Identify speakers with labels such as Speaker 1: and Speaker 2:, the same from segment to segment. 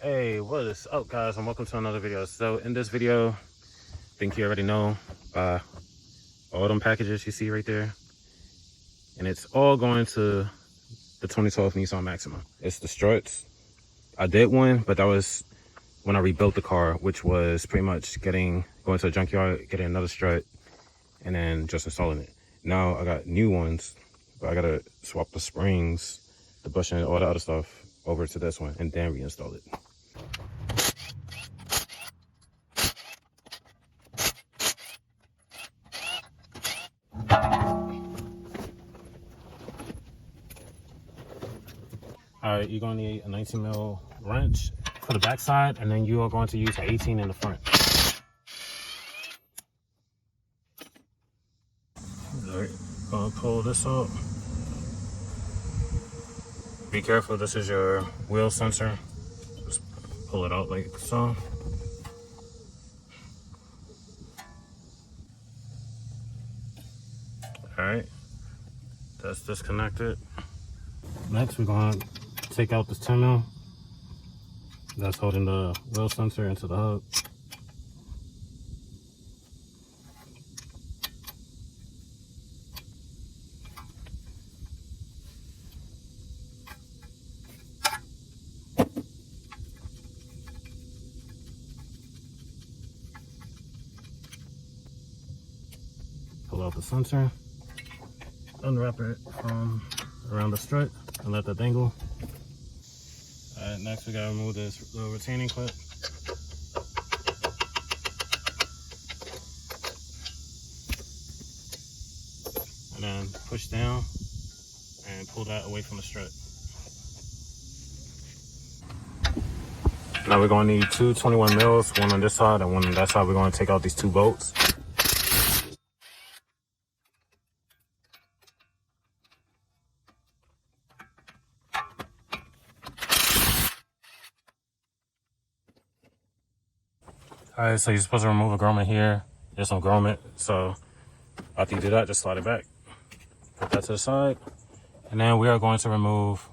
Speaker 1: Hey, what is up, guys, and welcome to another video. So in this video, I think you already know all them packages you see right there, and it's all going to the 2012 Nissan Maxima. It's the struts. I did one, but that was when I rebuilt the car, which was pretty much going to a junkyard, getting another strut, and then just installing it. Now I got new ones, but I gotta swap the springs, the bushing, all the other stuff over to this one, and then reinstall it. All right, you're gonna need a 19 mil wrench for the backside, and then you are going to use an 18 in the front. All right, gonna pull this up. Be careful, this is your wheel sensor. Just pull it out like so. All right, that's disconnected. Next, we're gonna take out this 10 mil that's holding the wheel sensor into the hub. Pull out the sensor, unwrap it from around the strut and let that dangle. All right, next we gotta remove this little retaining clip. And then push down and pull that away from the strut. Now we're gonna need two 21 mils, one on this side and one on that side. We're gonna take out these two bolts. All right, so you're supposed to remove a grommet here. There's some grommet, so after you do that, just slide it back. Put that to the side. And then we are going to remove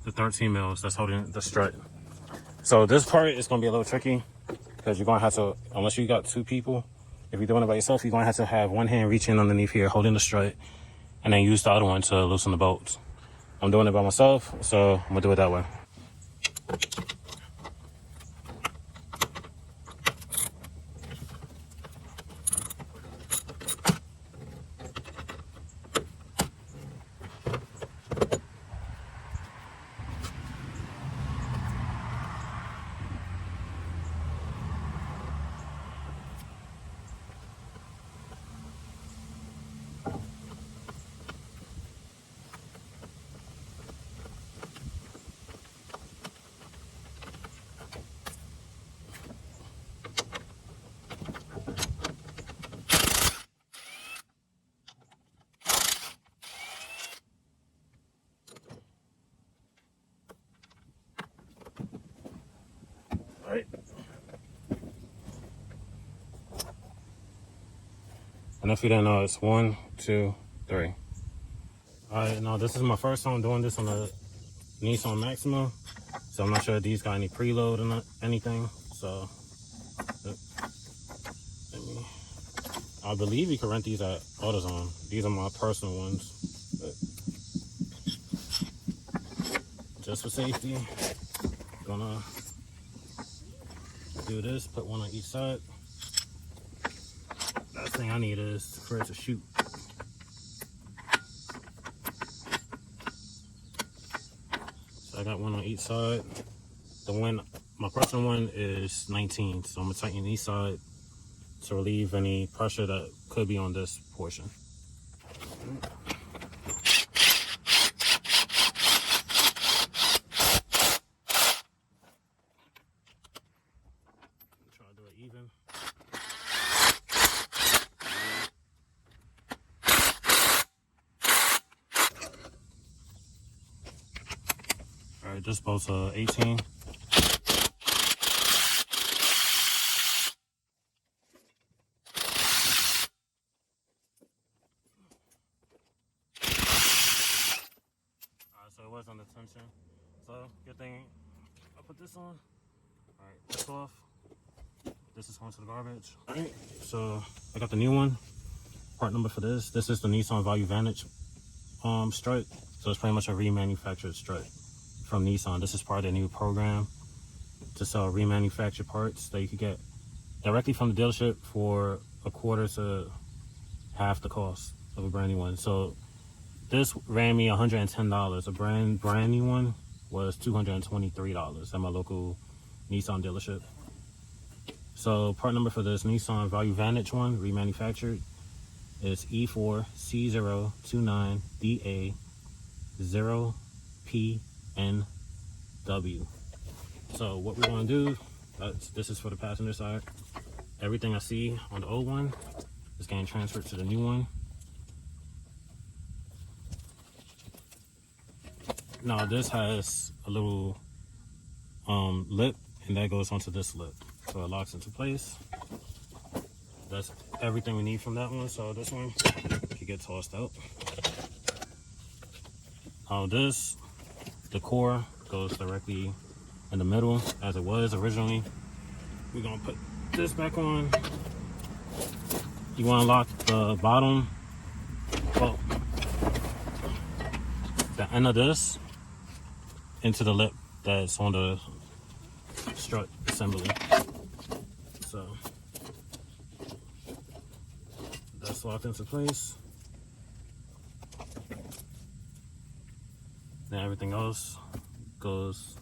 Speaker 1: the 13 mils that's holding the strut. So this part is gonna be a little tricky because you're gonna have to, unless you got two people, if you're doing it by yourself, you're gonna have to have one hand reaching underneath here, holding the strut, and then use the other one to loosen the bolts. I'm doing it by myself, so I'm gonna do it that way. All right. And if you didn't know, it's 1, 2, 3. All right, now this is my first time doing this on the Nissan Maxima, so I'm not sure if these got any preload or anything. So I believe you can rent these at AutoZone. These are my personal ones, but just for safety, I'm gonna do this. Put one on each side. Last thing I need is for it to shoot. So I got one on each side. My personal one is 19, so I'm gonna tighten each side to relieve any pressure that could be on this portion. Try to do it even. All right, this bolt's 18. So it was under tension. So good thing I'll put this on. Alright, that's off. This is going to the garbage. Alright, so I got the new one. Part number for this. This is the Nissan Value Vantage strut. So it's pretty much a remanufactured strut from Nissan. This is part of their new program to sell remanufactured parts that you could get directly from the dealership for a quarter to half the cost of a brand new one. So this ran me $110. A brand new one was $223 at my local Nissan dealership. So part number for this Nissan Value Vantage one, remanufactured, is E4C029DA0PNW. So what we're going to do, this is for the passenger side. Everything I see on the old one is getting transferred to the new one. Now this has a little lip, and that goes onto this lip, so it locks into place. That's everything we need from that one. So this one can get tossed out. This, the core goes directly in the middle as it was originally. We're gonna put this back on. You want to lock the bottom, well, the end of this into the lip that's on the strut assembly. So that's locked into place. Then everything else goes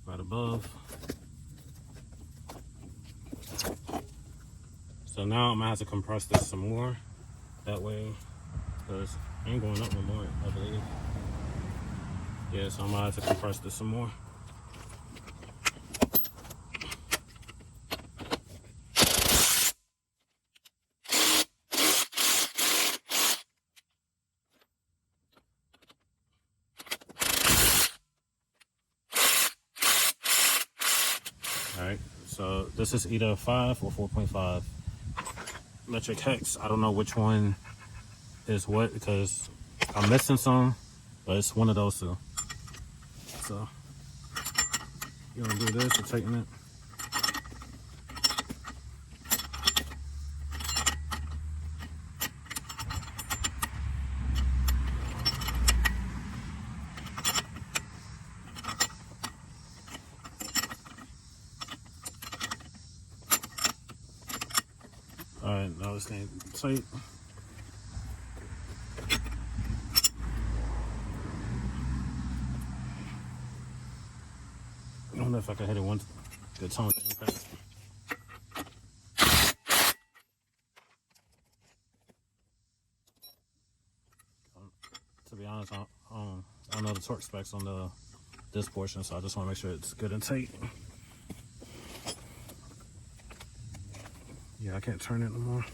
Speaker 1: right above. So now I'm gonna have to compress this some more. That way, because it ain't going up no more, I believe. Yeah, so I'm gonna have to compress this some more. Alright, so this is either 5 or 4.5 metric hex. I don't know which one is what because I'm missing some, but it's one of those two. So you're gonna do this to tighten it. Alright, now it's staying tight. I don't know if I can hit it one good time with the impact. To be honest, I don't know the torque specs on this portion, so I just want to make sure it's good and tight. Yeah, I can't turn it no more.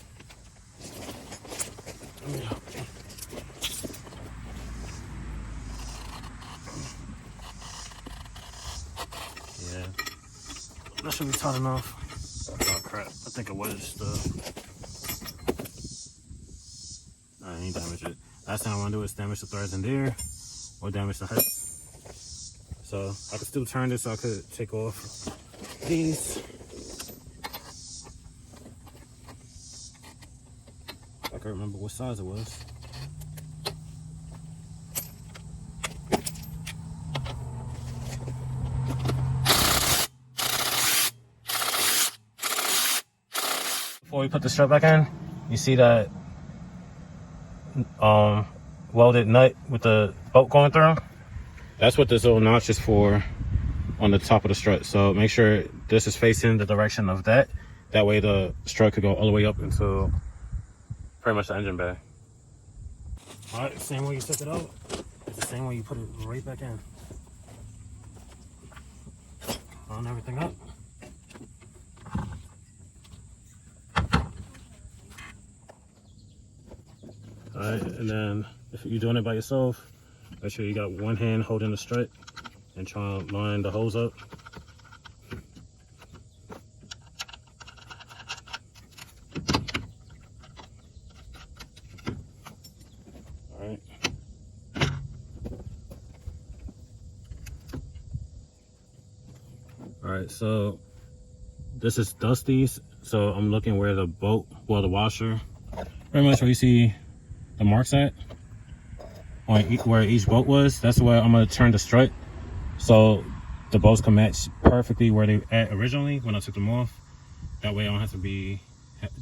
Speaker 1: Yeah. Yeah, that should be tight enough. Oh crap, I think it was I ain't damaged it. Last thing I want to do is damage the threads in there or damage the hex. So I could still turn this so I could take off these. I can't remember what size it was. Before we put the strut back in, you see that welded nut with the bolt going through? That's what this little notch is for on the top of the strut. So make sure this is facing the direction of that. That way the strut could go all the way up into pretty much the engine bay. All right, same way you took it out, it's the same way you put it right back in. On everything up. All right, and then if you're doing it by yourself, make sure you got one hand holding the strut and try to line the hose up. All right. right, so this is dusty, so I'm looking where the bolt, well, the washer, pretty much where you see the marks at, on where each bolt was. That's where I'm gonna turn the strut, so the bolts can match perfectly where they at originally when I took them off. That way I don't have to be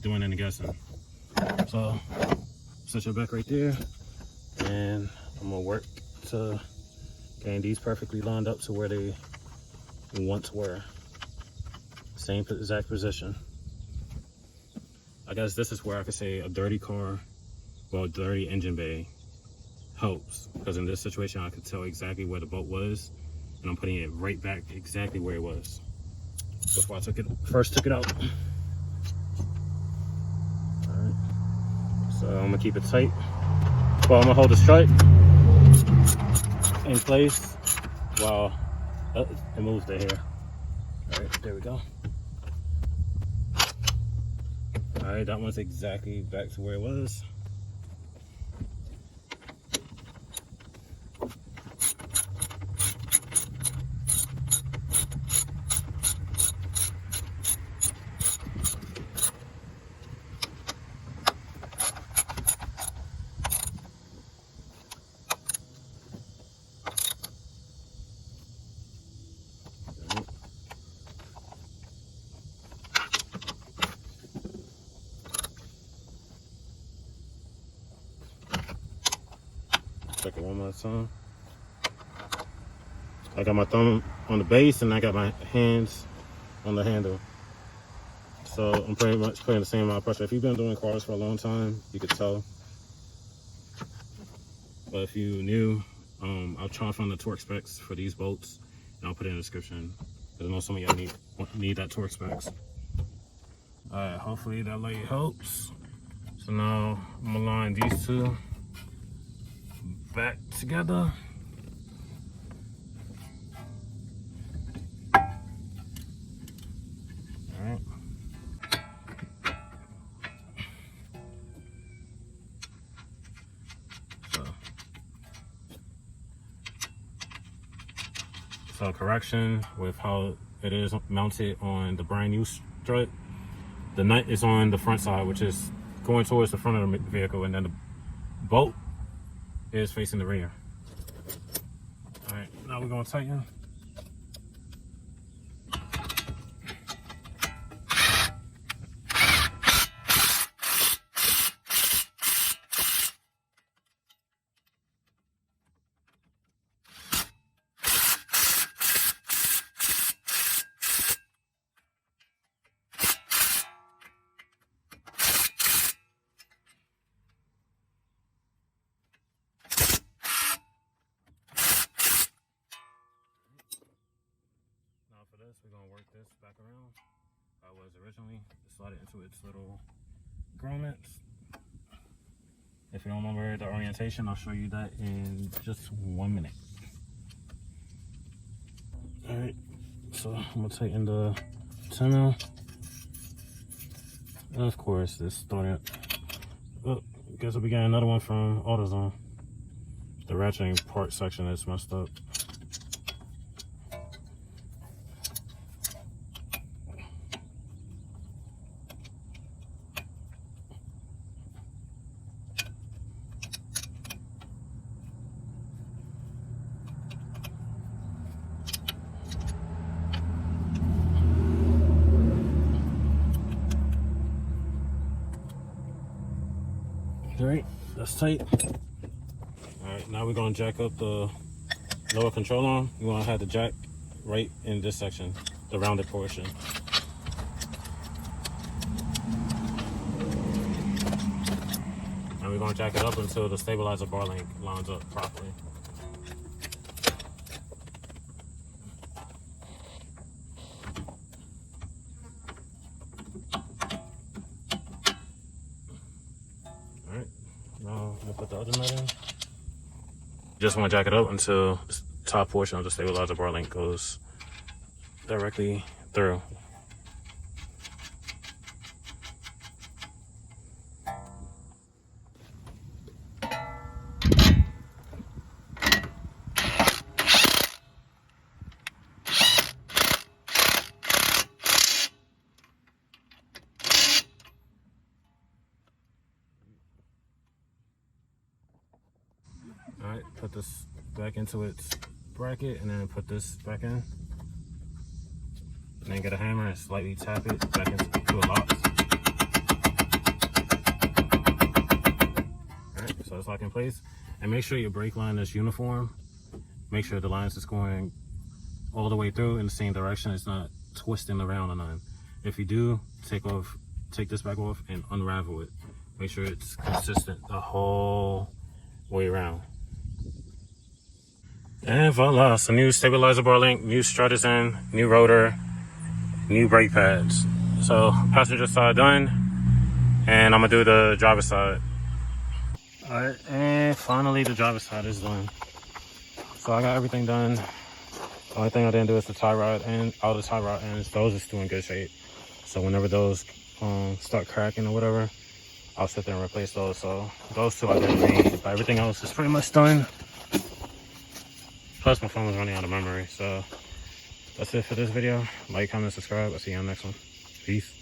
Speaker 1: doing any guessing. So set your back right there, and I'm gonna work to getting these perfectly lined up to where they once were. Same exact position. I guess this is where I could say a dirty car, well, dirty engine bay helps, because in this situation I could tell exactly where the bolt was, and I'm putting it right back exactly where it was before I first took it out. All right, so I'm gonna keep it tight. Well, I'm gonna hold the strut in place while it moves the hair. All right, there we go. All right, that one's exactly back to where it was. Check it one more time. I got my thumb on the base and I got my hands on the handle. So I'm pretty much putting the same amount of pressure. If you've been doing cars for a long time, you could tell. But if you're new, I'll try to find the torque specs for these bolts and I'll put it in the description, because I know some of y'all need that torque specs. All right, hopefully that light helps. So now I'm gonna line these two back together. Alright. So correction with how it is mounted on the brand new strut. The nut is on the front side, which is going towards the front of the vehicle, and then the bolt is facing the rear. All right, now we're gonna tighten. For this, we're gonna work this back around how it was originally. Slide it into its little grommets. If you don't remember the orientation, I'll show you that in just 1 minute. All right, so I'm gonna tighten the tunnel. And of course, this started. Oh, guess we'll be getting another one from AutoZone. The ratcheting part section is messed up. All right, that's tight. All right, now we're gonna jack up the lower control arm. You wanna have the jack right in this section, the rounded portion. And we're gonna jack it up until the stabilizer bar link lines up properly. Now we'll put the other nut in. Just want to jack it up until the top portion of the stabilizer bar link goes directly through. put this back into its bracket and then put this back in. And then get a hammer and slightly tap it back into a lock. Alright, so it's locked in place. And make sure your brake line is uniform. Make sure the lines is going all the way through in the same direction. It's not twisting around or nothing. If you do, take this back off and unravel it. Make sure it's consistent the whole way around. And voila, so new stabilizer bar link, new strut is in, new rotor, new brake pads. So passenger side done, and I'm gonna do the driver's side. Alright, and finally the driver's side is done. So I got everything done. The only thing I didn't do is the tie rod and all the tie rod ends. Those are still in good shape. So whenever those start cracking or whatever, I'll sit there and replace those. So those two I didn't need, but everything else is pretty much done. Plus my phone was running out of memory. So that's it for this video. Like, comment, subscribe. I'll see you on the next one. Peace.